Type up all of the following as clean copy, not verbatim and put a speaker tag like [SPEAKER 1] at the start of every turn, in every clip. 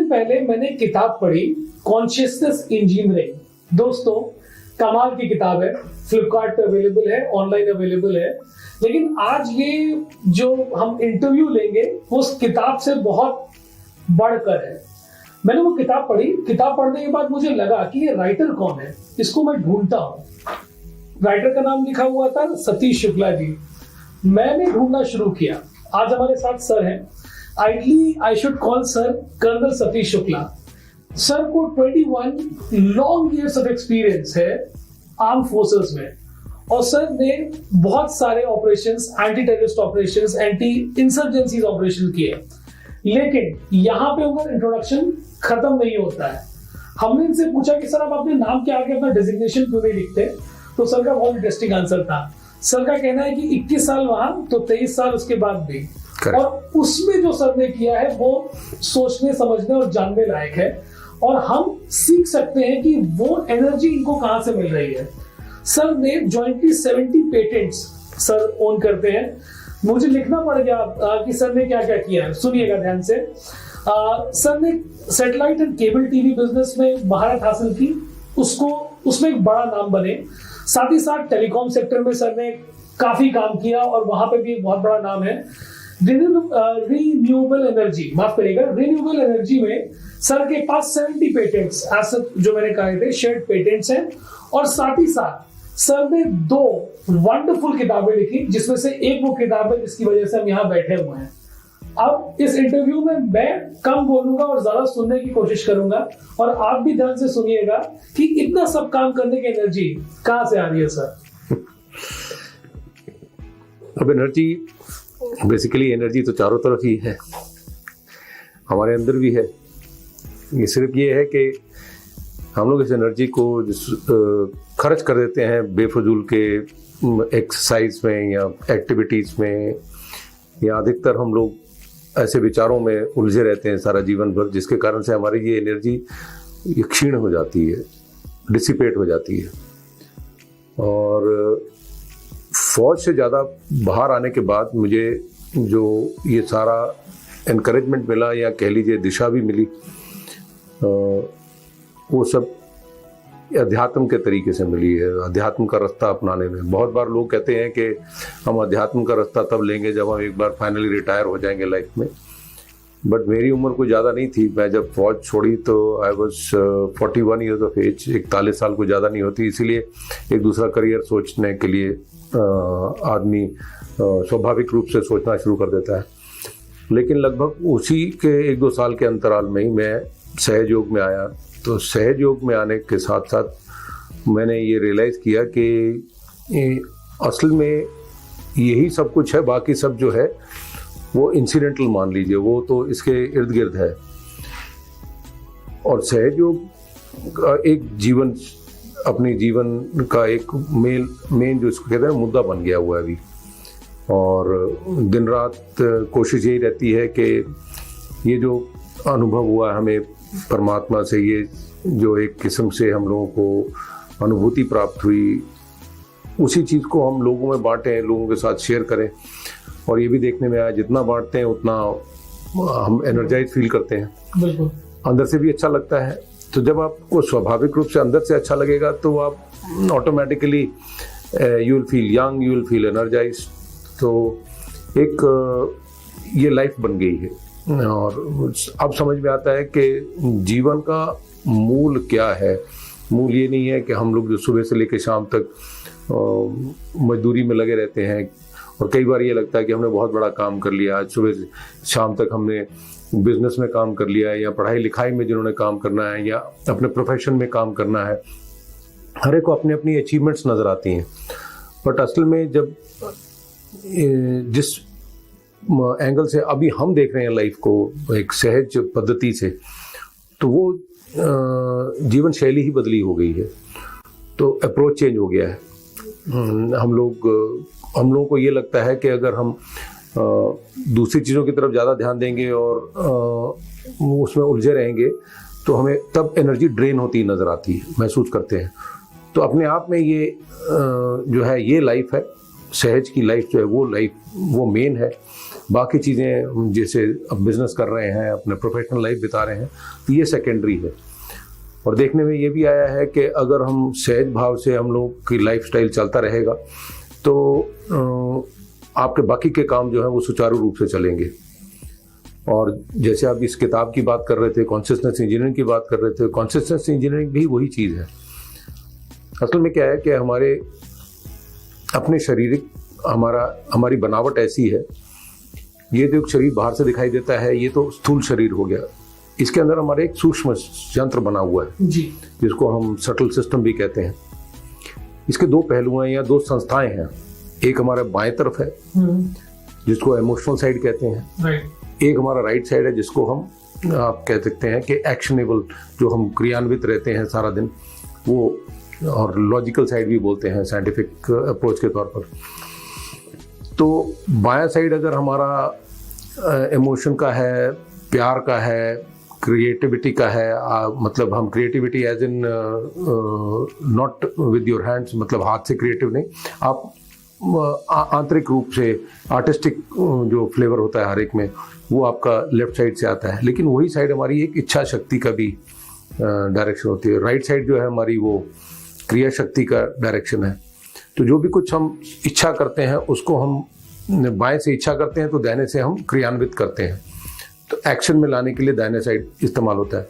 [SPEAKER 1] दिन पहले मैंने किताब पढ़ी, कॉन्शियसनेस इंजीनियरिंग। दोस्तों, कमाल की किताब है, फ्लिपकार्ट पे अवेलेबल है, ऑनलाइन अवेलेबल है। लेकिन आज ये जो हम इंटरव्यू लेंगे वो उस किताब से बहुत बढ़कर है। मैंने वो किताब पढ़ी, किताब पढ़ने के बाद मुझे लगा कि ये राइटर कौन है, इसको मैं ढूंढता हूँ। राइटर का नाम लिखा हुआ था सतीश शुक्ला जी। मैंने ढूंढना शुरू किया। आज हमारे साथ सर हैं। Ideally I should call sir colonel Satish Shukla. Sir को 21 लॉन्ग इयर्स ऑफ एक्सपीरियंस है आर्म फोर्सेस में, और सर ने बहुत सारे operations, anti terrorist operations, anti insurgencies operation किए। लेकिन यहां पे उनका इंट्रोडक्शन खत्म नहीं होता है। हमने इनसे पूछा कि सर आप अपने नाम के आगे अपना डेजिग्नेशन क्यों नहीं लिखते, तो सर का बहुत इंटरेस्टिंग आंसर था। सर का कहना है कि 21 साल वहां तो 23 साल उसके बाद भी, और उसमें जो सर ने किया है वो सोचने समझने और जानने लायक है, और हम सीख सकते हैं कि वो एनर्जी इनको कहां से मिल रही है। सर ने जॉइंटली 70 पेटेंट्स सर ओन करते हैं। मुझे लिखना पड़ गया कि सर ने क्या क्या किया है, सुनिएगा ध्यान से। सर ने satellite and cable TV business में महारत हासिल की, उसको उसमें एक बड़ा नाम बने। साथ ही साथ टेलीकॉम सेक्टर में सर ने काफी काम किया और वहां पे भी एक बहुत बड़ा नाम है। रिन्यूएबल एनर्जी, माफ करिएगा, रिन्यूएबल एनर्जी में सर के पास 70 पेटेंट्स, जो मैंने कहे थे शेयर्ड पेटेंट्स हैं। और साथ ही साथ सर ने 2 वंडरफुल किताबें लिखी, जिसमें से एक वो किताब है जिसकी वजह से हम यहाँ बैठे हुए हैं। अब इस इंटरव्यू में मैं कम बोलूंगा और ज्यादा सुनने की कोशिश करूंगा, और आप भी ध्यान से सुनिएगा कि इतना सब काम करने की एनर्जी कहां से आ रही है सर।
[SPEAKER 2] अब एनर्जी, बेसिकली एनर्जी तो चारों तरफ ही है, हमारे अंदर भी है। ये सिर्फ ये है कि हम लोग इस एनर्जी को खर्च कर देते हैं बेफजूल के एक्सरसाइज में या एक्टिविटीज में, या अधिकतर हम लोग ऐसे विचारों में उलझे रहते हैं सारा जीवन भर, जिसके कारण से हमारी ये एनर्जी क्षीण हो जाती है, डिसिपेट हो जाती है। और फौज से ज़्यादा बाहर आने के बाद मुझे जो ये सारा एनकरेजमेंट मिला, या कह लीजिए दिशा भी मिली, वो सब अध्यात्म के तरीके से मिली है। अध्यात्म का रास्ता अपनाने में बहुत बार लोग कहते हैं कि हम अध्यात्म का रास्ता तब लेंगे जब हम एक बार फाइनली रिटायर हो जाएंगे लाइफ में। बट मेरी उम्र कोई ज़्यादा नहीं थी। मैं जब फौज छोड़ी तो I was 41 years of age, 41 साल को ज़्यादा नहीं होती, इसीलिए एक दूसरा करियर सोचने के लिए आदमी स्वाभाविक रूप से सोचना शुरू कर देता है। लेकिन लगभग उसी के 1-2 साल के अंतराल में ही मैं सहयोग में आया। तो सहयोग में आने के साथ साथ मैंने ये रियलाइज़ किया कि असल में यही सब कुछ है, बाकी सब जो है वो इंसिडेंटल मान लीजिए, वो तो इसके इर्द गिर्द है। और सहयोग का एक जीवन, अपने जीवन का एक मेन जो इसको कहते हैं मुद्दा बन गया हुआ है अभी। और दिन रात कोशिश यही रहती है कि ये जो अनुभव हुआ हमें परमात्मा से, ये जो एक किस्म से हम लोगों को अनुभूति प्राप्त हुई, उसी चीज़ को हम लोगों में बांटें, लोगों के साथ शेयर करें। और ये भी देखने में आया जितना बांटते हैं उतना हम एनर्जाइज फील करते हैं,
[SPEAKER 1] बिल्कुल
[SPEAKER 2] अंदर से भी अच्छा लगता है। तो जब आपको स्वाभाविक रूप से अंदर से अच्छा लगेगा तो आप automatically you will feel young, you will feel energize. तो एक ये लाइफ बन गई है। और अब समझ में आता है कि जीवन का मूल क्या है। मूल ये नहीं है कि हम लोग जो सुबह से लेकर शाम तक मजदूरी में लगे रहते हैं, और कई बार ये लगता है कि हमने बहुत बड़ा काम कर लिया, आज सुबह से शाम तक हमने बिजनेस में काम कर लिया है, या पढ़ाई लिखाई में जिन्होंने काम करना है, या अपने प्रोफेशन में काम करना है। हर एक को अपनी अपनी अचीवमेंट्स नज़र आती हैं। बट असल में जब जिस एंगल से अभी हम देख रहे हैं लाइफ को, एक सहज पद्धति से, तो वो जीवन शैली ही बदली हो गई है। तो अप्रोच चेंज हो गया है। हम लोगों को ये लगता है कि अगर हम दूसरी चीज़ों की तरफ ज़्यादा ध्यान देंगे और उसमें उलझे रहेंगे तो हमें तब एनर्जी ड्रेन होती नज़र आती है, महसूस करते हैं। तो अपने आप में ये जो है ये लाइफ है, सहज की लाइफ जो है वो मेन है। बाकी चीज़ें जैसे अब बिजनेस कर रहे हैं, अपने प्रोफेशनल लाइफ बिता रहे हैं, तो ये सेकेंडरी है। और देखने में ये भी आया है कि अगर हम सहज भाव से हम लोग की लाइफस्टाइल चलता रहेगा तो आपके बाकी के काम जो है वो सुचारू रूप से चलेंगे। और जैसे आप इस किताब की बात कर रहे थे, कॉन्शियसनेस इंजीनियरिंग की बात कर रहे थे, कॉन्शियसनेस इंजीनियरिंग भी वही चीज़ है। असल में क्या है कि हमारे अपने शारीरिक हमारी बनावट ऐसी है, ये जो शरीर बाहर से दिखाई देता है ये तो स्थूल शरीर हो गया, इसके अंदर हमारे एक सूक्ष्म यंत्र बना हुआ है
[SPEAKER 1] जी,
[SPEAKER 2] जिसको हम सटल सिस्टम भी कहते हैं। इसके दो पहलू हैं या दो संस्थाएं हैं। एक हमारा बाएं तरफ है जिसको इमोशनल साइड कहते हैं,
[SPEAKER 1] राइट।
[SPEAKER 2] एक हमारा राइट साइड है जिसको हम आप कह सकते हैं कि एक्शनेबल, जो हम क्रियान्वित रहते हैं सारा दिन, वो, और लॉजिकल साइड भी बोलते हैं साइंटिफिक अप्रोच के तौर पर। तो बायां साइड अगर हमारा इमोशन का है, प्यार का है, क्रिएटिविटी का है, मतलब हम creativity as in not with your hands, मतलब हाथ से क्रिएटिव नहीं, आप आंतरिक रूप से आर्टिस्टिक जो फ्लेवर होता है हर एक में, वो आपका लेफ्ट साइड से आता है। लेकिन वही साइड हमारी एक इच्छा शक्ति का भी डायरेक्शन होती है। राइट साइड जो है हमारी वो क्रिया शक्ति का डायरेक्शन है। तो जो भी कुछ हम इच्छा करते हैं उसको हम बाएं से इच्छा करते हैं तो दाहिने से हम क्रियान्वित करते हैं। तो एक्शन में लाने के लिए दाहिने साइड इस्तेमाल होता है।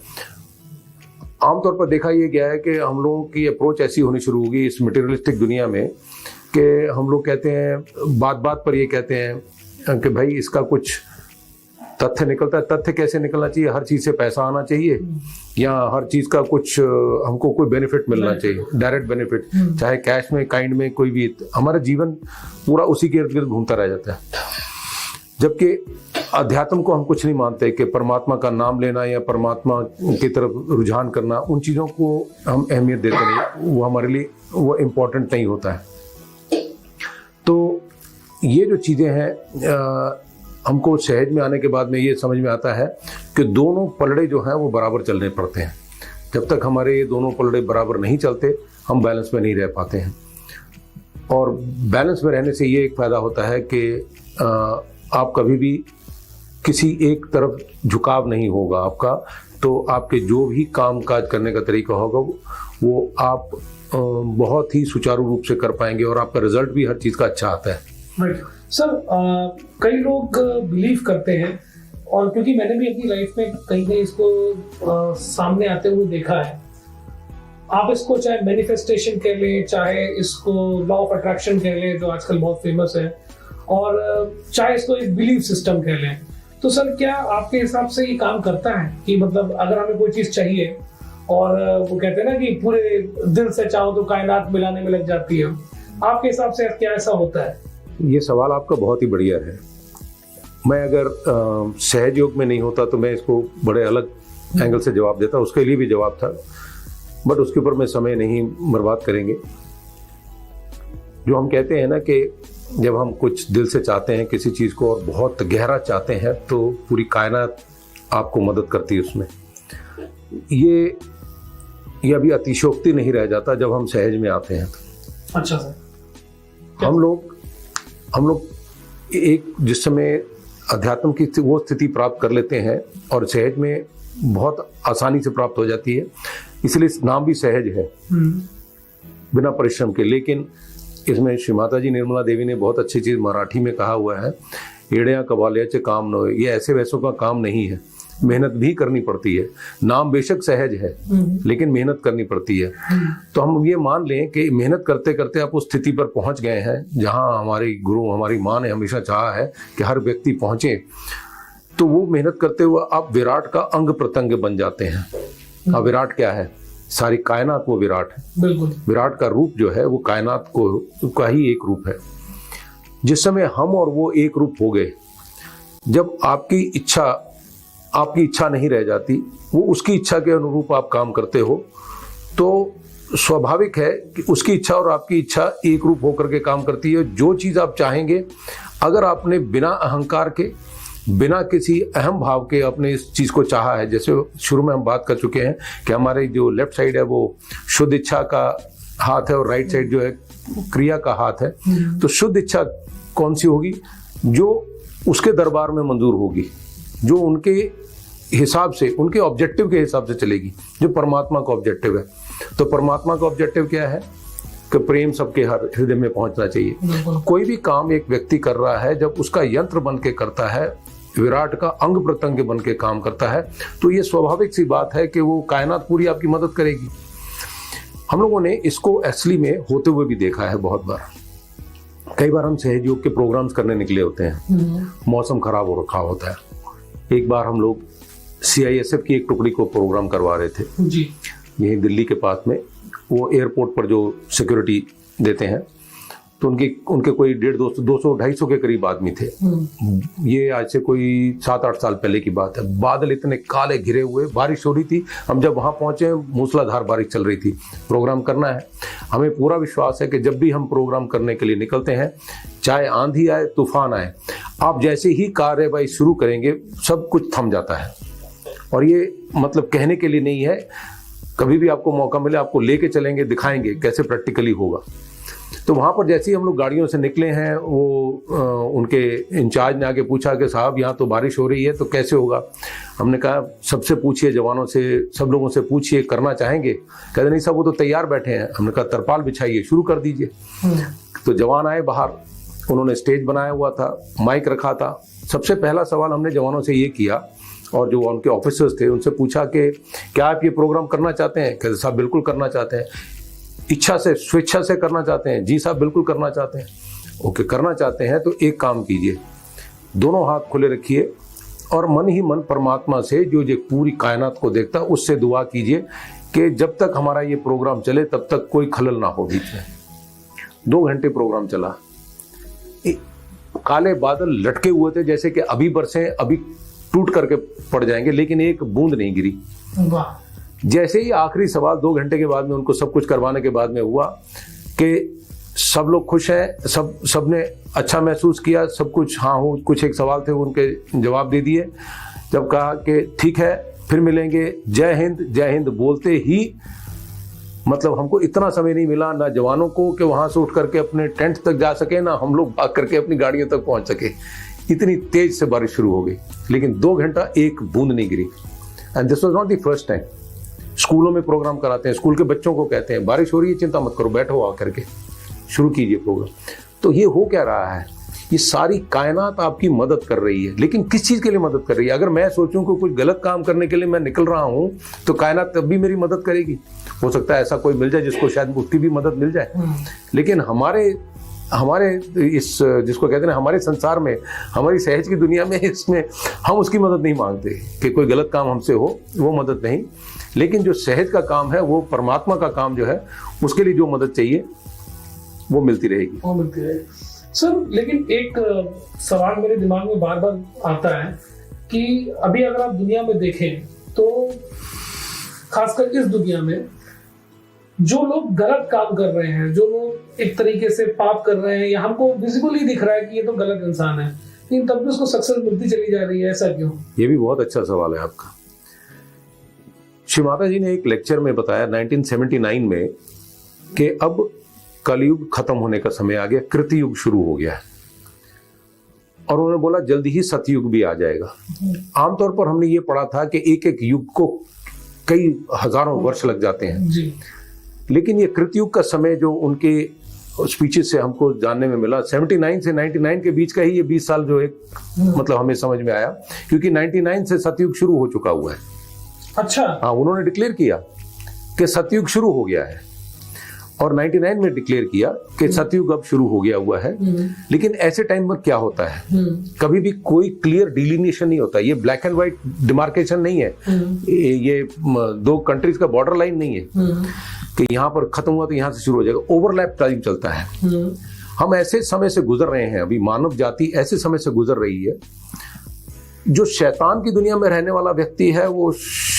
[SPEAKER 2] आमतौर पर देखा ये गया है कि हम लोगों की अप्रोच ऐसी होनी शुरू होगी इस मटेरियलिस्टिक दुनिया में कि हम लोग कहते हैं, बात बात पर ये कहते हैं कि भाई इसका कुछ तथ्य निकलता है। तथ्य कैसे निकलना चाहिए? हर चीज़ से पैसा आना चाहिए या हर चीज़ का कुछ हमको कोई बेनिफिट मिलना चाहिए, डायरेक्ट बेनिफिट, चाहे कैश में, काइंड में, कोई भी। हमारा जीवन पूरा उसी के इर्द गिर्द घूमता रह जाता है। जबकि अध्यात्म को हम कुछ नहीं मानते कि परमात्मा का नाम लेना या परमात्मा की तरफ रुझान करना, उन चीज़ों को हम अहमियत देते नहीं, वो हमारे लिए वो इम्पोर्टेंट नहीं होता है। तो ये जो चीज़ें हैं हमको सहज में आने के बाद में ये समझ में आता है कि दोनों पलड़े जो हैं वो बराबर चलने पड़ते हैं। जब तक हमारे ये दोनों पलड़े बराबर नहीं चलते हम बैलेंस में नहीं रह पाते हैं। और बैलेंस में रहने से ये एक फ़ायदा होता है कि आप कभी भी किसी एक तरफ झुकाव नहीं होगा आपका, तो आपके जो भी काम काज करने का तरीका होगा वो आप बहुत ही सुचारू रूप से कर पाएंगे और आपका रिजल्ट भी हर चीज़ का अच्छा आता है।
[SPEAKER 1] राइट सर, कई लोग बिलीव करते हैं, और क्योंकि मैंने भी अपनी लाइफ में कहीं कहीं इसको सामने आते हुए देखा है। आप इसको चाहे मैनिफेस्टेशन कह लें, चाहे इसको लॉ ऑफ अट्रैक्शन कह लें जो आजकल बहुत फेमस है, और चाहे इसको एक बिलीफ सिस्टम कह लें। तो सर क्या आपके हिसाब से ये काम करता है कि मतलब अगर हमें कोई चीज़ चाहिए और वो कहते हैं ना कि पूरे दिल से चाहो तो कायनात मिलाने में लग जाती है, आपके हिसाब से क्या ऐसा होता है?
[SPEAKER 2] ये सवाल आपका बहुत ही बढ़िया है। मैं अगर सहज योग में नहीं होता तो मैं इसको बड़े अलग एंगल से जवाब देता, उसके लिए भी जवाब था, बट उसके ऊपर मैं समय नहीं बर्बाद करेंगे। जो हम कहते हैं ना कि जब हम कुछ दिल से चाहते हैं किसी चीज़ को और बहुत गहरा चाहते हैं तो पूरी कायनात आपको मदद करती है उसमें। ये अभी अतिशयोक्ति नहीं रह जाता जब हम सहज में आते हैं।
[SPEAKER 1] अच्छा सर,
[SPEAKER 2] हम लोग एक जिस समय अध्यात्म की वो स्थिति प्राप्त कर लेते हैं और सहज में बहुत आसानी से प्राप्त हो जाती है, इसलिए नाम भी सहज है, बिना परिश्रम के। लेकिन इसमें श्री माता जी निर्मला देवी ने बहुत अच्छी चीज़ मराठी में कहा हुआ है, एड़िया कबालियाचे काम न हो। ये ऐसे वैसों का काम नहीं है, मेहनत भी करनी पड़ती है। नाम बेशक सहज है लेकिन मेहनत करनी पड़ती है। तो हम ये मान लें कि मेहनत करते करते आप उस स्थिति पर पहुंच गए हैं जहां हमारी गुरु, हमारी माँ ने हमेशा चाहा है कि हर व्यक्ति पहुंचे। तो वो मेहनत करते हुए आप विराट का अंग प्रत्यंग बन जाते हैं। अब विराट क्या है? सारी कायनात वो विराट है। बिल्कुल, विराट का रूप जो है वो कायनात का ही एक रूप है। जिस समय हम और वो एक रूप हो गए, जब आपकी इच्छा नहीं रह जाती, वो उसकी इच्छा के अनुरूप आप काम करते हो, तो स्वाभाविक है कि उसकी इच्छा और आपकी इच्छा एक रूप होकर के काम करती है। जो चीज़ आप चाहेंगे, अगर आपने बिना अहंकार के, बिना किसी अहम भाव के अपने इस चीज़ को चाहा है, जैसे शुरू में हम बात कर चुके हैं कि हमारे जो लेफ्ट साइड है वो शुद्ध इच्छा का हाथ है और राइट साइड जो है क्रिया का हाथ है। तो शुद्ध इच्छा कौन सी होगी? जो उसके दरबार में मंजूर होगी, जो उनके हिसाब से, उनके ऑब्जेक्टिव के हिसाब से चलेगी, जो परमात्मा का ऑब्जेक्टिव है। तो परमात्मा का ऑब्जेक्टिव क्या है? कि प्रेम सबके हर हृदय में पहुंचना चाहिए। कोई भी काम एक व्यक्ति कर रहा है, जब उसका यंत्र बन के करता है, विराट का अंग प्रत्यंग बन के काम करता है, तो ये स्वाभाविक सी बात है कि वो कायनात पूरी आपकी मदद करेगी। हम लोगों ने इसको असली में होते हुए भी देखा है बहुत बार। कई बार हम सहज योग के प्रोग्राम्स करने निकले होते हैं, मौसम खराब हो रखा होता है। एक बार हम लोग CISF की एक टुकड़ी को प्रोग्राम करवा रहे थे
[SPEAKER 1] जी,
[SPEAKER 2] यहीं दिल्ली के पास में। वो एयरपोर्ट पर जो सिक्योरिटी देते हैं, तो उनके कोई 200-250 के करीब आदमी थे। ये आज से कोई 7-8 साल पहले की बात है। बादल इतने काले घिरे हुए, बारिश हो रही थी। हम जब वहां पहुंचे, मूसलाधार बारिश चल रही थी। प्रोग्राम करना है, हमें पूरा विश्वास है कि जब भी हम प्रोग्राम करने के लिए निकलते हैं, चाहे आंधी आए, तूफान आए, आप जैसे ही कार्यवाही शुरू करेंगे, सब कुछ थम जाता है। और ये मतलब कहने के लिए नहीं है, कभी भी आपको मौका मिले आपको लेके चलेंगे, दिखाएंगे कैसे प्रैक्टिकली होगा। तो वहाँ पर जैसे ही हम लोग गाड़ियों से निकले हैं, वो उनके इंचार्ज ने आके पूछा कि साहब यहाँ तो बारिश हो रही है, तो कैसे होगा? हमने कहा सबसे पूछिए, जवानों से, सब लोगों से पूछिए, करना चाहेंगे? कहते नहीं साहब, वो तो तैयार बैठे हैं। हमने कहा तरपाल बिछाइए, शुरू कर दीजिए। तो जवान आए बाहर, उन्होंने स्टेज बनाया हुआ था, माइक रखा था। सबसे पहला सवाल हमने जवानों से ये किया, और जो उनके ऑफिसर्स थे उनसे पूछा कि क्या आप ये प्रोग्राम करना चाहते हैं? कहते साहब बिल्कुल करना चाहते हैं। इच्छा से, स्वेच्छा से करना चाहते हैं? जी साहब बिल्कुल करना चाहते हैं। ओके, करना चाहते हैं तो एक काम कीजिए, दोनों हाथ खुले रखिए और मन ही मन परमात्मा से, जो पूरी कायनात को देखता है, उससे दुआ कीजिए कि जब तक हमारा ये प्रोग्राम चले तब तक कोई खलल ना हो बीच में। 2 घंटे प्रोग्राम चला। काले बादल लटके हुए थे, जैसे कि अभी बरसे, अभी टूट करके पड़ जाएंगे, लेकिन एक बूंद नहीं गिरी।
[SPEAKER 1] वाह।
[SPEAKER 2] जैसे ही आखिरी सवाल 2 घंटे के बाद में उनको सब कुछ करवाने के बाद में हुआ कि सब लोग खुश हैं, सबने अच्छा महसूस किया, सब कुछ हाँ हो, कुछ एक सवाल थे उनके जवाब दे दिए। जब कहा कि ठीक है फिर मिलेंगे, जय हिंद बोलते ही, मतलब हमको इतना समय नहीं मिला ना जवानों को कि वहां से उठ करके अपने टेंट तक जा सके, ना हम लोग भाग करके अपनी गाड़ियों तक पहुंच सके। इतनी तेज से बारिश शुरू हो गई, लेकिन 2 घंटा एक बूंद नहीं गिरी। And this was not the first time. स्कूलों में प्रोग्राम कराते हैं, स्कूल के बच्चों को कहते हैं बारिश हो रही है, चिंता मत करो, बैठो आकर के शुरू कीजिए प्रोग्राम। तो ये हो क्या रहा है? ये सारी कायनात आपकी मदद कर रही है, लेकिन किस चीज के लिए मदद कर रही है? अगर मैं सोचूं कि कुछ गलत काम करने के लिए मैं निकल रहा हूं, तो कायनात तब भी मेरी मदद करेगी। हो सकता है ऐसा कोई मिल जाए जिसको शायद उसकी भी मदद मिल जाए, लेकिन हमारे इस, जिसको कहते हैं हमारे संसार में, हमारी सहज की दुनिया में, इसमें हम उसकी मदद नहीं मांगते कि कोई गलत काम हमसे हो, वो मदद नहीं। लेकिन जो सहज का काम है, वो परमात्मा का काम जो है, उसके लिए जो मदद चाहिए वो मिलती रहेगी।
[SPEAKER 1] सर, लेकिन एक सवाल मेरे दिमाग में बार बार आता है कि अभी अगर आप दुनिया में देखें तो खासकर इस दुनिया में जो लोग गलत काम कर रहे हैं, जो लोग एक तरीके से पाप कर रहे हैं, या हमको विजिबली दिख रहा है कि ये तो गलत इंसान है, लेकिन तब भी उसको सक्सेस मिलती चली जा रही है, ऐसा क्यों?
[SPEAKER 2] ये भी बहुत अच्छा सवाल है आपका। श्री माता जी ने एक लेक्चर में बताया 1979 में कि अब कलयुग खत्म होने का समय आ गया, कृतयुग शुरू हो गया है, और उन्होंने बोला जल्दी ही सतयुग भी आ जाएगा। आमतौर पर हमने ये पढ़ा था कि एक एक युग को कई हजारों वर्ष लग जाते हैं
[SPEAKER 1] जी।
[SPEAKER 2] लेकिन ये कृतयुग का समय जो उनके स्पीचेस से हमको जानने में मिला, 79 से 99 के बीच का ही ये 20 साल जो एक मतलब हमें समझ में आया, क्योंकि 99 से सतयुग शुरू हो चुका हुआ है।
[SPEAKER 1] अच्छा।
[SPEAKER 2] हाँ, उन्होंने डिक्लेयर किया कि सतयुग शुरू हो गया है, और 99 में डिक्लेयर किया कि सतयुग अब शुरू हो गया हुआ है। लेकिन ऐसे टाइम पर क्या होता है, कभी भी कोई क्लियर डिलिनिएशन नहीं होता, ये ब्लैक एंड व्हाइट डिमार्केशन नहीं है, ये 2 कंट्रीज का बॉर्डर लाइन नहीं है कि यहाँ पर खत्म हुआ तो यहाँ से शुरू हो जाएगा। ओवरलैप टाइम चलता है। हम ऐसे समय से गुजर रहे हैं, अभी मानव जाति ऐसे समय से गुजर रही है, जो शैतान की दुनिया में रहने वाला व्यक्ति है वो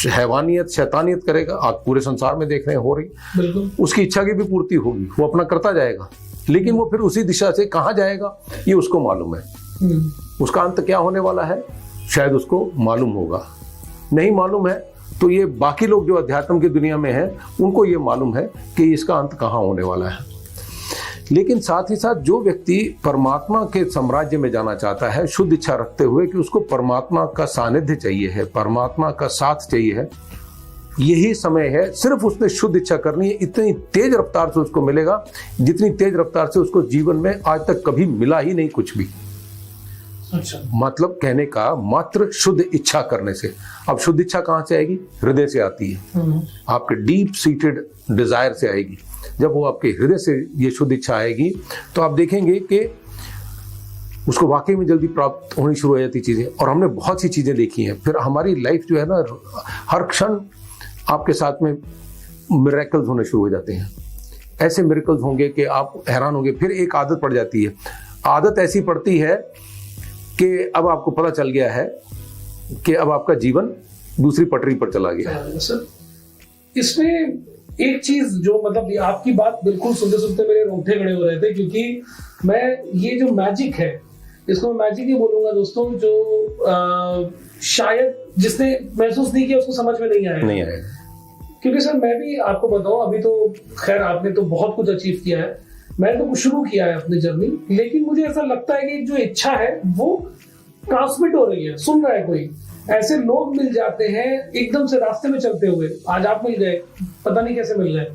[SPEAKER 2] हैवानियत, शैतानियत करेगा। आज पूरे संसार में देख रहे हैं हो रही, उसकी इच्छा की भी पूर्ति होगी, वो अपना करता जाएगा, लेकिन वो फिर उसी दिशा से कहाँ जाएगा ये उसको मालूम है। उसका अंत क्या होने वाला है शायद उसको मालूम होगा, नहीं मालूम है तो ये बाकी लोग जो अध्यात्म की दुनिया में हैं उनको ये मालूम है कि इसका अंत कहाँ होने वाला है। लेकिन साथ ही साथ जो व्यक्ति परमात्मा के साम्राज्य में जाना चाहता है शुद्ध इच्छा रखते हुए कि उसको परमात्मा का सानिध्य चाहिए है, परमात्मा का साथ चाहिए है, यही समय है। सिर्फ उसने शुद्ध इच्छा करनी है, इतनी तेज रफ्तार से उसको मिलेगा जितनी तेज रफ्तार से उसको जीवन में आज तक कभी मिला ही नहीं कुछ भी।
[SPEAKER 1] अच्छा,
[SPEAKER 2] मतलब कहने का मात्र शुद्ध इच्छा करने से। अब शुद्ध इच्छा कहां से आएगी? हृदय से आती है, आपके डीप सीटेड डिजायर से आएगी। जब वो आपके हृदय से ये शुद्ध इच्छा आएगी तो आप देखेंगे कि उसको वाकई में जल्दी प्राप्त होनी शुरू हो जाती चीजें। और हमने बहुत सी चीजें देखी हैं। फिर हमारी लाइफ जो है ना, हर क्षण आपके साथ में मिरेकल्स होने शुरू हो जाते हैं। ऐसे मिरेकल्स होंगे कि आप हैरान होंगे। फिर एक आदत पड़ जाती है। आदत ऐसी पड़ती है कि अब आपको पता चल गया है कि अब आपका जीवन दूसरी पटरी पर चला गया है।
[SPEAKER 1] सर, इसमें एक चीज जो मतलब आपकी बात बिल्कुल सुनते सुनते मेरे रोंगटे खड़े हो रहे थे, क्योंकि मैं ये जो मैजिक है, इसको मैं मैजिक ही बोलूंगा दोस्तों, जो शायद जिसने महसूस नहीं किया उसको समझ में नहीं आया। क्योंकि सर मैं भी आपको बताऊं, अभी तो खैर आपने तो बहुत कुछ अचीव किया है, मैंने तो कुछ शुरू किया है अपनी जर्नी, लेकिन मुझे ऐसा लगता है कि जो इच्छा है वो ट्रांसमिट हो रही है, सुन रहा है कोई। ऐसे लोग मिल जाते हैं एकदम से रास्ते में चलते हुए, आज आप मिल गए, पता नहीं कैसे मिल गए,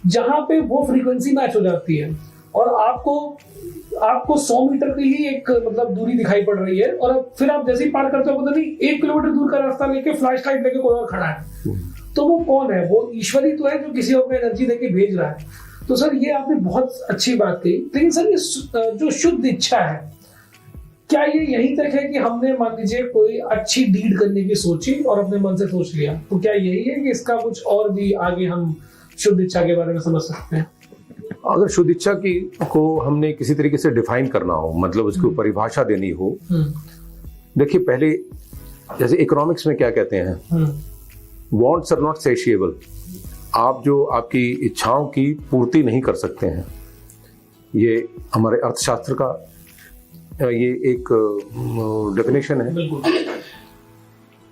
[SPEAKER 1] जहां पे वो फ्रीक्वेंसी मैच हो जाती है और आपको 100 मीटर की ही एक मतलब दूरी दिखाई पड़ रही है, और फिर आप जैसे ही पार करते हो पता नहीं 1 किलोमीटर दूर का रास्ता लेके फ्लैश लाइट लेके कोई और खड़ा है। तो वो कौन है? वो ईश्वर ही तो है जो किसी और को एनर्जी देके भेज रहा है। तो सर ये आपने बहुत अच्छी बात कही, लेकिन सर ये जो शुद्ध इच्छा है, क्या ये यहीं तक है कि हमने मान लीजिए कोई अच्छी डीड करने की सोची और अपने मन से सोच लिया, तो क्या यही है कि इसका कुछ और भी आगे हम शुद्ध इच्छा के बारे में समझ सकते हैं?
[SPEAKER 2] अगर शुद्ध इच्छा की को हमने किसी तरीके से डिफाइन करना हो, मतलब उसको परिभाषा देनी हो, देखिए पहले जैसे इकोनॉमिक्स में क्या कहते हैं, वॉन्ट्स आर नॉट सेशिएबल। आप जो आपकी इच्छाओं की पूर्ति नहीं कर सकते हैं, ये हमारे अर्थशास्त्र का ये एक डेफिनेशन है।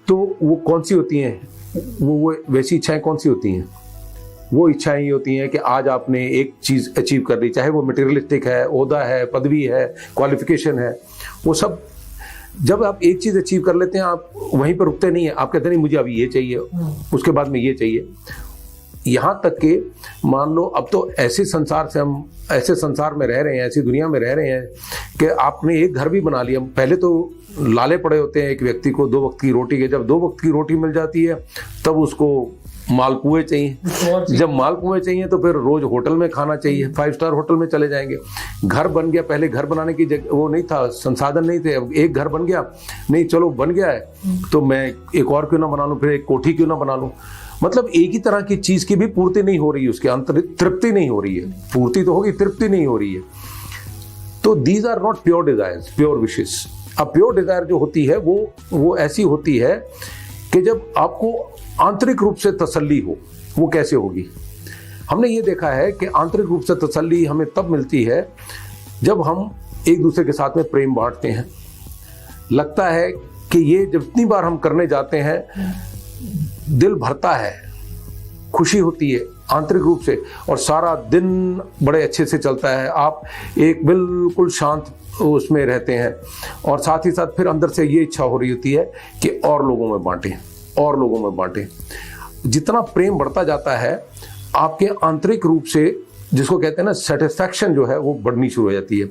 [SPEAKER 2] तो वो कौन सी होती हैं? वो वैसी इच्छाएं कौन सी होती हैं? वो इच्छाएं ये होती हैं कि आज आपने एक चीज अचीव कर ली, चाहे वो मटेरियलिस्टिक है, ओहदा है, पदवी है, क्वालिफिकेशन है, वो सब जब आप एक चीज अचीव कर लेते हैं आप वहीं पर रुकते नहीं है। आप कहते नहीं मुझे अभी ये चाहिए, उसके बाद में ये चाहिए, यहाँ तक कि मान लो अब तो ऐसे संसार से हम ऐसे संसार में रह रहे हैं, ऐसी दुनिया में रह रहे हैं कि आपने एक घर भी बना लिया। पहले तो लाले पड़े होते हैं एक व्यक्ति को 2 वक्त की रोटी के। जब 2 वक्त की रोटी मिल जाती है तब उसको मालपुए चाहिए। जब मालपुए चाहिए तो फिर रोज होटल में खाना चाहिए, 5 स्टार होटल में चले जाएंगे। घर बन गया, पहले घर बनाने की वो नहीं था, संसाधन नहीं थे। अब एक घर बन गया, नहीं चलो बन गया है तो मैं एक और क्यों ना बना लूं, फिर एक कोठी क्यों ना बना लूं। मतलब एक ही तरह की चीज की भी पूर्ति नहीं हो रही है, उसके अंतर तृप्ति नहीं हो रही है। पूर्ति तो होगी, तृप्ति नहीं हो रही है। तो these are not pure desires, pure wishes. अब प्योर डिजायर जो होती है वो ऐसी होती है कि जब आपको आंतरिक रूप से तसल्ली हो। वो कैसे होगी? हमने ये देखा है कि आंतरिक रूप से तसल्ली हमें तब मिलती है जब हम एक दूसरे के साथ में प्रेम बांटते हैं। लगता है कि ये जितनी बार हम करने जाते हैं दिल भरता है, खुशी होती है आंतरिक रूप से, और सारा दिन बड़े अच्छे से चलता है। आप एक बिल्कुल शांत उसमें रहते हैं, और साथ ही साथ फिर अंदर से ये इच्छा हो रही होती है कि और लोगों में बांटें, और लोगों में बांटें। जितना प्रेम बढ़ता जाता है आपके आंतरिक रूप से, जिसको कहते हैं ना सेटिस्फैक्शन जो है, वो बढ़नी शुरू हो जाती है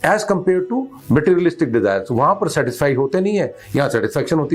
[SPEAKER 2] as compare to materialistic desires. वहां पर सेटिस्फाई होते नहीं है, यहाँ सेटिस्फैक्शन होती है।